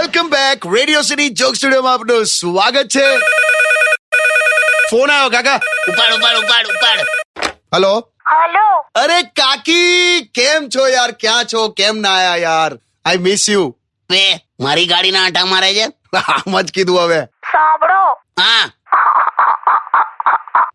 Welcome back. Radio city joke સ્ટુડિયોમાં આપનું સ્વાગત છે. ફોન આવ્યો કાકા. ઉપાડ. હલો. હેલો. અરે કાકી, કેમ છો યાર? ક્યાં છો? કેમ ના આયા યાર? I miss you. વે મારી ગાડીના આંટા મારે છે. આમ જ કીધું હવે. સાંભળો, હા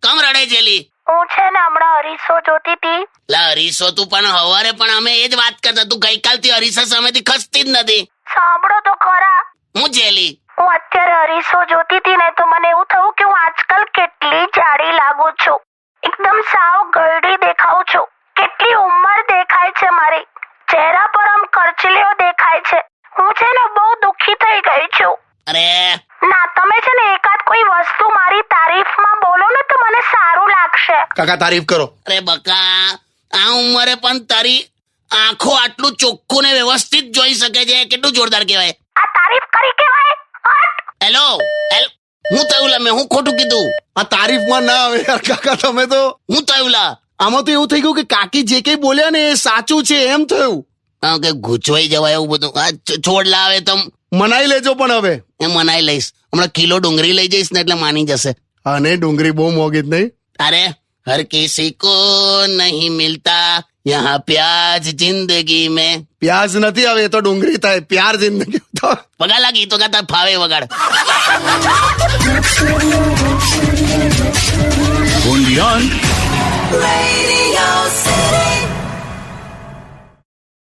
કમ રડે છેલી? હું છે ને હમણાં અરીસો જોતી હતી. લા હરીસો તું પણ હવારે પણ અમે એ જ વાત કરતા. તું ગઈકાલથી હરીસા સામેથી ખસતી જ નથી. સાંભળો તો ખરા, હું છેલી? હું અત્યારે અરીસો જોતી હતી ને તો મને એવું થયું કે હું આજકાલ કેટલી જાડી લાગુ છું. એકદમ સાવ ગરડી દેખાઉં છું. કેટલી ઉંમર દેખાય છે મારી. ચહેરા પર આમ કરચલીઓ દેખાય છે. હું છે ને બહુ દુઃખી થઈ ગઈ છું. અરે ના, તમે છે ને એકાદ કોઈ વસ્તુ મારી તારીફમાં બોલો ને તો મને સારું લાગશે. કાકા તારીફ કરો. અરે બકા, આ ઉંમરે પણ તારી આંખો આટલું ચોખ્ખું ને વ્યવસ્થિત જોઈ શકે છે. કેટલું જોરદાર કહેવાય. આ તારીફ કરી કહેવાય? હટ! હેલો હું થયું લા? મેં હું ખોટું કીધું? આ તારીફમાં ના આવે યાર કાકા. તમે તો હું થયું લા? આમાં તો એવું થઈ ગયું કે કાકી જે કઈ બોલ્યા ને એ સાચું છે એમ થયું. હા કે ગૂંચવાઈ જવાય એવું બધું. આ છોડ લાવે તો મનાઈ લેજો પણ હવે. એ મનાઈ લઈશ. હમણાં કિલો ડુંગળી લઈ જઈશ ને એટલે માની જશે. અને ડુંગળી બહુ મોંઘી જ નહીં. અરે હર કિસી કો નહીં મિલતા યહાં પ્યાજ જિંદગી में. પ્યાજ નથી આવે, એ તો ડુંગળી થાય. પ્યાર જિંદગી તો વગાડ લાગી તો ગાતા ફાવે વગાડ. only on Radio City.